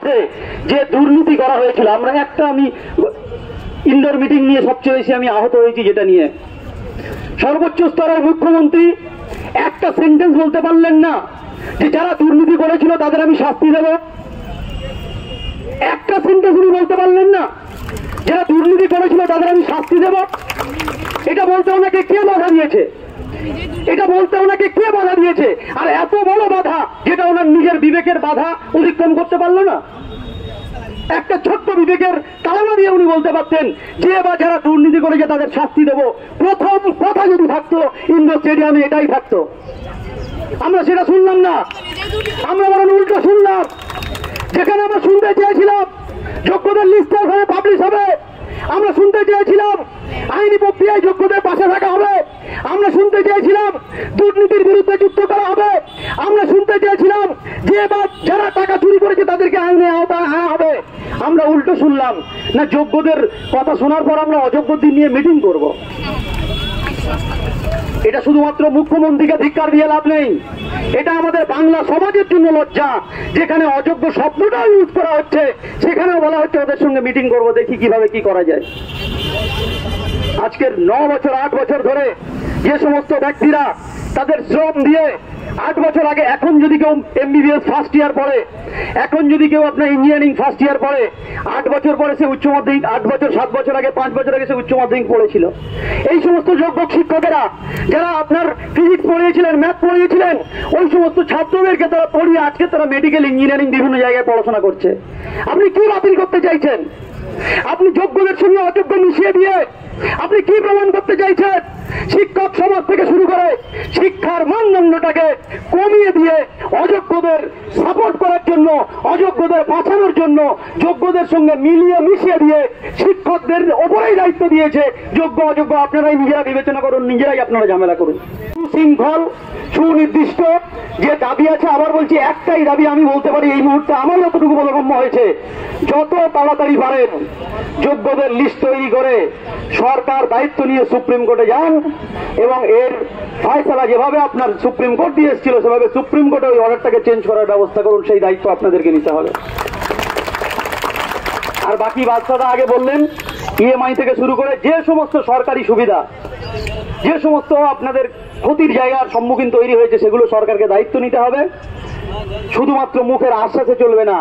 মধ্যে যে দুর্নীতি করা হয়েছিল, আমরা আমি ইনডোর মিটিং নিয়ে সবচেয়ে বেশি আমি আহত হয়েছি, যেটা নিয়ে সর্বোচ্চ স্তরের মুখ্যমন্ত্রী একটা সেন্টেন্স বলতে পারলেন না যে যারা দুর্নীতি করেছিল তাদের আমি শাস্তি দেব। একটা সেন্টেন্স উনি বলতে পারলেন না, যারা দুর্নীতি করেছিল তাদের আমি শাস্তি দেব। এটা বলতে ওনাকে কে বাধা দিয়েছে? এটা বলতে ওনাকে কে বাধা দিয়েছে? আর এত বড় বাধা যেটা ওনার নিজের বিবেকের বাধা অতিক্রম করতে পারলো না। একটা ছোট্ট বিবেকের তাড়না দিয়ে উনি বলতে পারতেন যে বা যারা দুর্নীতি করেছে তাদের শাস্তি দেব। প্রথম কথা যদি থাকতো ইন্ডোর স্টেডিয়ামে এটাই থাকতো। আমরা সেটা শুনলাম না, আমরা বরং উল্টো শুনলাম। যেখানে আমরা শুনতে চেয়েছিলাম যোগ্যদের লিস্টটা ওখানে পাবলিশ হবে, আমরা শুনতে চেয়েছিলাম আইনি প্রক্রিয়ায় যোগ্যদের পাশে থাকা হবে, আমরা শুনতে চেয়েছিলাম দুর্নীতির বিরুদ্ধে যুদ্ধ করা হবে, আমরা শুনতে চেয়েছিলাম যে বা যারা টাকা চুরি করেছে তাদেরকে আইনে আওতায় আনা হবে। আমরা উল্টো শুনলাম না, যোগ্যদের কথা শোনার পর আমরা অযোগ্যদের নিয়ে মিটিং করব। এটা শুধুমাত্র মুখ্যমন্ত্রীকে ধিক্কার দিয়ে লাভ নেই, এটা আমাদের বাংলা সমাজের জন্য লজ্জা। যেখানে অযোগ্য শব্দটা ইউজ করা হচ্ছে সেখানেও বলা হচ্ছে ওদের সঙ্গে মিটিং করব, দেখি কিভাবে কি করা যায়। আজকের 9 বছর 8 বছর ধরে যে সমস্ত ব্যক্তিরা তাদের শ্রম দিয়ে 8 বছর আগে, এখন যদি কেউ এমবিবিএস ফার্স্ট ইয়ার পড়ে, এখন যদি কেউ আপনার ইঞ্জিনিয়ারিং ফার্স্ট ইয়ার পড়ে, 8 বছর পরে সে উচ্চ মাধ্যমিক, 8 বছর 7 বছর আগে 5 বছর আগে সে উচ্চ মাধ্যমিক পড়েছিল। এই সমস্ত যোগ্য শিক্ষকেরা যারা আপনার ফিজিক্স পড়িয়েছিলেন, ম্যাথ পড়িয়েছিলেন, ওই সমস্ত ছাত্রদেরকে তারা পড়িয়ে আজকে তারা মেডিকেল ইঞ্জিনিয়ারিং বিভিন্ন জায়গায় পড়াশোনা করছে। আপনি কি বাতিল করতে চাইছেন? আপনি যোগ্যদের সঙ্গে অযোগ্য মিশিয়ে দিয়ে আপনি কি প্রমাণ করতে চাইছেন? শিক্ষক সমাজ থেকে শুরু করে শিক্ষার মানদণ্ডটাকে কমিয়ে দিয়ে অযোগ্যদের সাপোর্ট করার জন্য, অযোগ্যদের বাঁচানোর জন্য যোগ্যদের সঙ্গে মিলিয়ে মিশিয়ে দিয়ে শিক্ষকদের ওপরেই দায়িত্ব দিয়েছে। যোগ্য অযোগ্য আপনারাই নিজেরা বিবেচনা করুন, নিজেরাই আপনারা ঝামেলা করুন। সুশৃঙ্খল সুনির্দিষ্ট যে দাবি আছে, আবার বলছি একটাই দাবি আমি বলতে পারি এই মুহূর্তে আমার যতটুকু বোধগম্য হয়েছে, যত তাড়াতাড়ি পারেন যোগ্যদের লিস্ট তৈরি করে সরকার দায়িত্ব নিয়ে সুপ্রিম কোর্টে যান এবং এর ফয়সালা যেভাবে আপনার সুপ্রিম কোর্ট দিয়ে এসেছিল সেভাবে সুপ্রিম কোর্টে ওই অর্ডারটাকে চেঞ্জ করার ব্যবস্থা করুন। সেই দায়িত্ব আপনাদেরকে নিতে হবে। আর বাকি বাচ্চারা আগে বললেন ইএমআই থেকে শুরু করে যে সমস্ত সরকারি সুবিধা, যে সমস্ত আপনাদের ক্ষতির জায়গার সম্মুখীন তৈরি হয়েছে সেগুলো সরকারকে দায়িত্ব নিতে হবে। শুধুমাত্র মুখের আশ্বাসে চলবে না,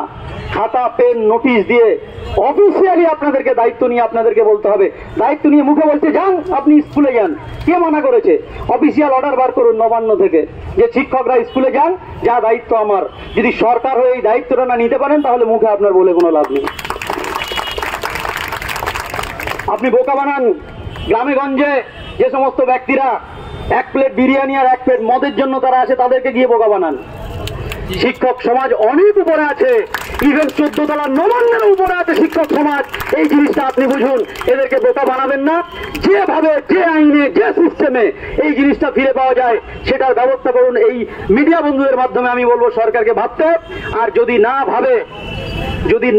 খাতা পেন নোটিশ দিয়ে অফিসিয়ালি আপনাদেরকে দায়িত্ব নিয়ে আপনাদেরকে বলতে হবে। দায়িত্ব নিয়ে মুখে বলতে যান, আপনি স্কুলে যান, কে মানা করেছে? অফিসিয়াল অর্ডার বার করুন নবান্ন থেকে যে শিক্ষকরা স্কুলে যান, যা দায়িত্ব আমার। যদি সরকার হয়ে এই দায়িত্বটা না নিতে পারেন তাহলে মুখে আপনার বলে কোনো লাভ নেই। আপনি বোকা বানান গ্রামে গঞ্জে যে সমস্ত ব্যক্তিরা 1 প্লেট বিরিয়ানি আর 1 প্লেট মদের জন্য তারা আছে, তাদেরকে গিয়ে বোকা বানান। শিক্ষক সমাজ অনেক উপরে আছে, ইভেন 14 তলা নবান্নের উপরে আছে শিক্ষক সমাজ। এই জিনিসটা আপনি বুঝুন, এদেরকে বোকা বানাবেন না। যেভাবে, যে আইনে, যে সিস্টেমে এই জিনিসটা ফিরে পাওয়া যায় সেটার ব্যবস্থা করুন। এই মিডিয়া বন্ধুদের মাধ্যমে আমি বলবো সরকারকে ভাবতে। আর যদি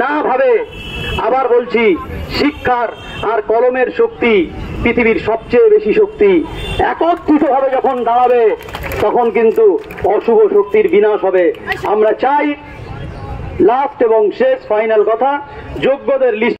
না ভাবে আবার বলছি, শিক্ষার আর কলমের শক্তি পৃথিবীর সবচেয়ে বেশি শক্তি। একত্রিতভাবে যখন দাঁড়াবে তখন কিন্তু অশুভ শক্তির বিনাশ হবে। আমরা চাই, লাস্ট এবং শেষ ফাইনাল কথা, যোগ্যদের লিস্ট